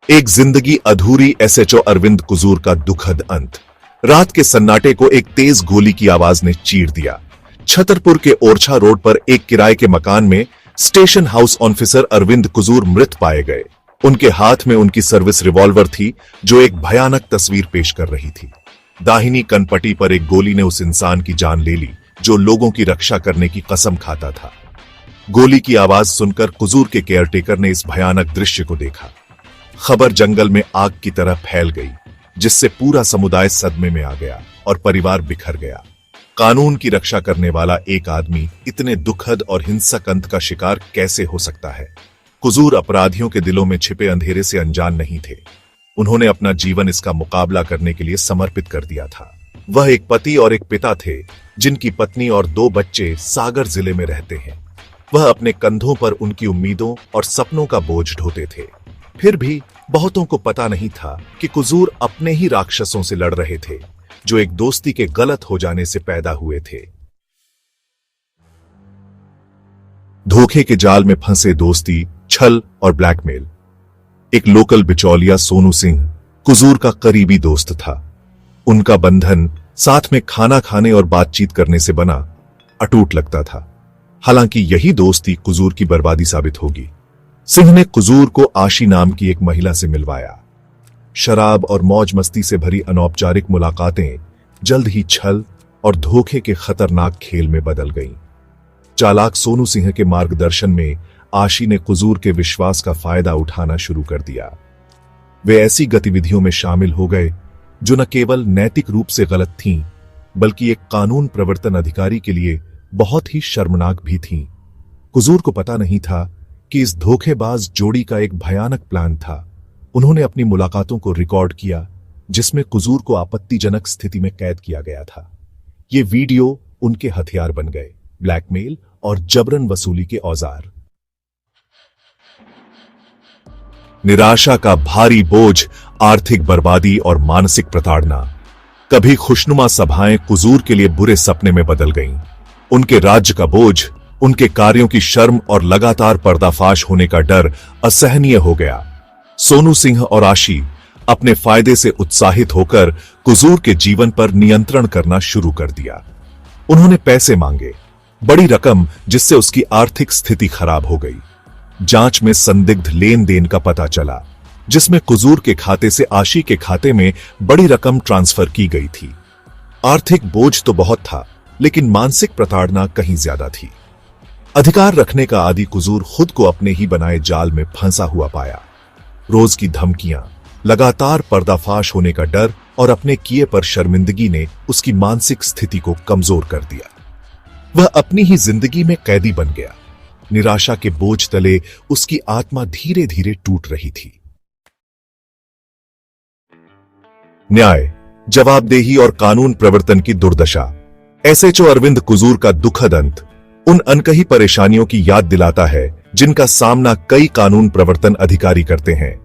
एक जिंदगी अधूरी, एसएचओ अरविंद कुजूर का दुखद अंत। रात के सन्नाटे को एक तेज गोली की आवाज ने चीर दिया। छतरपुर के ओरछा रोड पर एक किराए के मकान में station house officer Arvind Kujur मृत पाए गए। उनके हाथ में उनकी सर्विस रिवॉल्वर थी, जो एक भयानक तस्वीर पेश कर रही थी। दाहिनी कनपटी पर एक गोली ने उस इंसान की जान ले ली जो लोगों की रक्षा करने की कसम खाता था। गोली की आवाज सुनकर कुजूर के केयरटेकर ने इस भयानक दृश्य को देखा। खबर जंगल में आग की तरह फैल गई, जिससे पूरा समुदाय सदमे में आ गया और परिवार बिखर गया। कानून की रक्षा करने वाला एक आदमी इतने दुखद और हिंसक अंत का शिकार कैसे हो सकता है? कुजूर अपराधियों के दिलों में छिपे अंधेरे से अनजान नहीं थे। उन्होंने अपना जीवन इसका मुकाबला करने के लिए समर्पित कर दिया था। वह एक पति और एक पिता थे, जिनकी पत्नी और 2 बच्चे सागर जिले में रहते हैं। वह अपने कंधों पर उनकी उम्मीदों और सपनों का बोझ ढोते थे। फिर भी बहुतों को पता नहीं था कि कुजूर अपने ही राक्षसों से लड़ रहे थे, जो एक दोस्ती के गलत हो जाने से पैदा हुए थे। धोखे के जाल में फंसे दोस्ती, छल और ब्लैकमेल। एक लोकल बिचौलिया सोनू सिंह कुजूर का करीबी दोस्त था। उनका बंधन साथ में खाना खाने और बातचीत करने से बना, अटूट लगता था। हालांकि यही दोस्ती कुजूर की बर्बादी साबित होगी। सिंह ने कुजूर को आशी नाम की एक महिला से मिलवाया। शराब और मौज मस्ती से भरी अनौपचारिक मुलाकातें जल्द ही छल और धोखे के खतरनाक खेल में बदल गईं। चालाक सोनू सिंह के मार्गदर्शन में आशी ने कुजूर के विश्वास का फायदा उठाना शुरू कर दिया। वे ऐसी गतिविधियों में शामिल हो गए जो न केवल नैतिक रूप से गलत थीं, बल्कि एक कानून प्रवर्तन अधिकारी के लिए बहुत ही शर्मनाक भी थीं। कुजूर को पता नहीं था कि इस धोखेबाज जोड़ी का एक भयानक प्लान था। उन्होंने अपनी मुलाकातों को रिकॉर्ड किया, जिसमें कुजूर को आपत्तिजनक स्थिति में कैद किया गया था। ये वीडियो उनके हथियार बन गए, ब्लैकमेल और जबरन वसूली के औजार। निराशा का भारी बोझ, आर्थिक बर्बादी और मानसिक प्रताड़ना। कभी खुशनुमा सभाएं कुजूर के लिए बुरे सपने में बदल गईं। उनके राज्य का बोझ, उनके कार्यों की शर्म और लगातार पर्दाफाश होने का डर असहनीय हो गया। सोनू सिंह और आशी अपने फायदे से उत्साहित होकर कुजूर के जीवन पर नियंत्रण करना शुरू कर दिया। उन्होंने पैसे मांगे, बड़ी रकम, जिससे उसकी आर्थिक स्थिति खराब हो गई। जांच में संदिग्ध लेन देन का पता चला, जिसमें कुजूर के खाते से आशी के खाते में बड़ी रकम ट्रांसफर की गई थी। आर्थिक बोझ तो बहुत था, लेकिन मानसिक प्रताड़ना कहीं ज्यादा थी। अधिकार रखने का आदी कुजूर खुद को अपने ही बनाए जाल में फंसा हुआ पाया। रोज की धमकियां, लगातार पर्दाफाश होने का डर और अपने किए पर शर्मिंदगी ने उसकी मानसिक स्थिति को कमजोर कर दिया। वह अपनी ही जिंदगी में कैदी बन गया। निराशा के बोझ तले उसकी आत्मा धीरे धीरे टूट रही थी। न्याय, जवाबदेही और कानून प्रवर्तन की दुर्दशा। एसएचओ अरविंद कुजूर का दुखद अंत उन अनकही परेशानियों की याद दिलाता है जिनका सामना कई कानून प्रवर्तन अधिकारी करते हैं।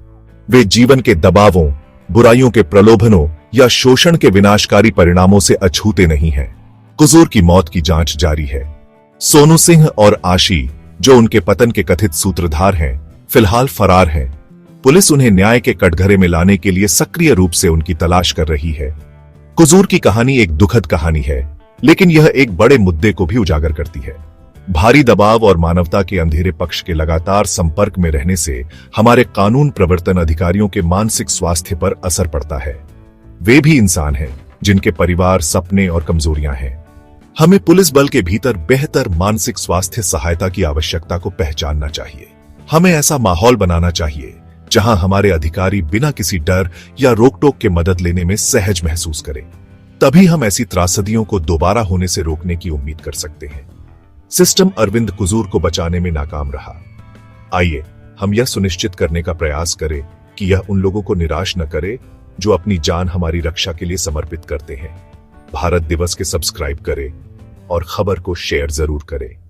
वे जीवन के दबावों, बुराइयों के प्रलोभनों या शोषण के विनाशकारी परिणामों से अछूते नहीं हैं। कुजूर की मौत की जांच जारी है। सोनू सिंह और आशी, जो उनके पतन के कथित सूत्रधार हैं, फिलहाल फरार हैं। पुलिस उन्हें न्याय के कटघरे में लाने के लिए सक्रिय रूप से उनकी तलाश कर रही है। कुजूर की कहानी एक दुखद कहानी है, लेकिन यह एक बड़े मुद्दे को भी उजागर करती है। भारी दबाव और मानवता के अंधेरे पक्ष के लगातार संपर्क में रहने से हमारे कानून प्रवर्तन अधिकारियों के मानसिक स्वास्थ्य पर असर पड़ता है। वे भी इंसान हैं, जिनके परिवार, सपने और कमजोरियां हैं। हमें पुलिस बल के भीतर बेहतर मानसिक स्वास्थ्य सहायता की आवश्यकता को पहचानना चाहिए। हमें ऐसा माहौल बनाना चाहिए जहां हमारे अधिकारी बिना किसी डर या रोक-टोक के मदद लेने में सहज महसूस करें। तभी हम ऐसी त्रासदियों को दोबारा होने से रोकने की उम्मीद कर सकते हैं। सिस्टम अरविंद कुजूर को बचाने में नाकाम रहा। आइए हम यह सुनिश्चित करने का प्रयास करें कि यह उन लोगों को निराश न करे जो अपनी जान हमारी रक्षा के लिए समर्पित करते हैं। भारत दिवस के सब्सक्राइब करें और खबर को शेयर जरूर करें।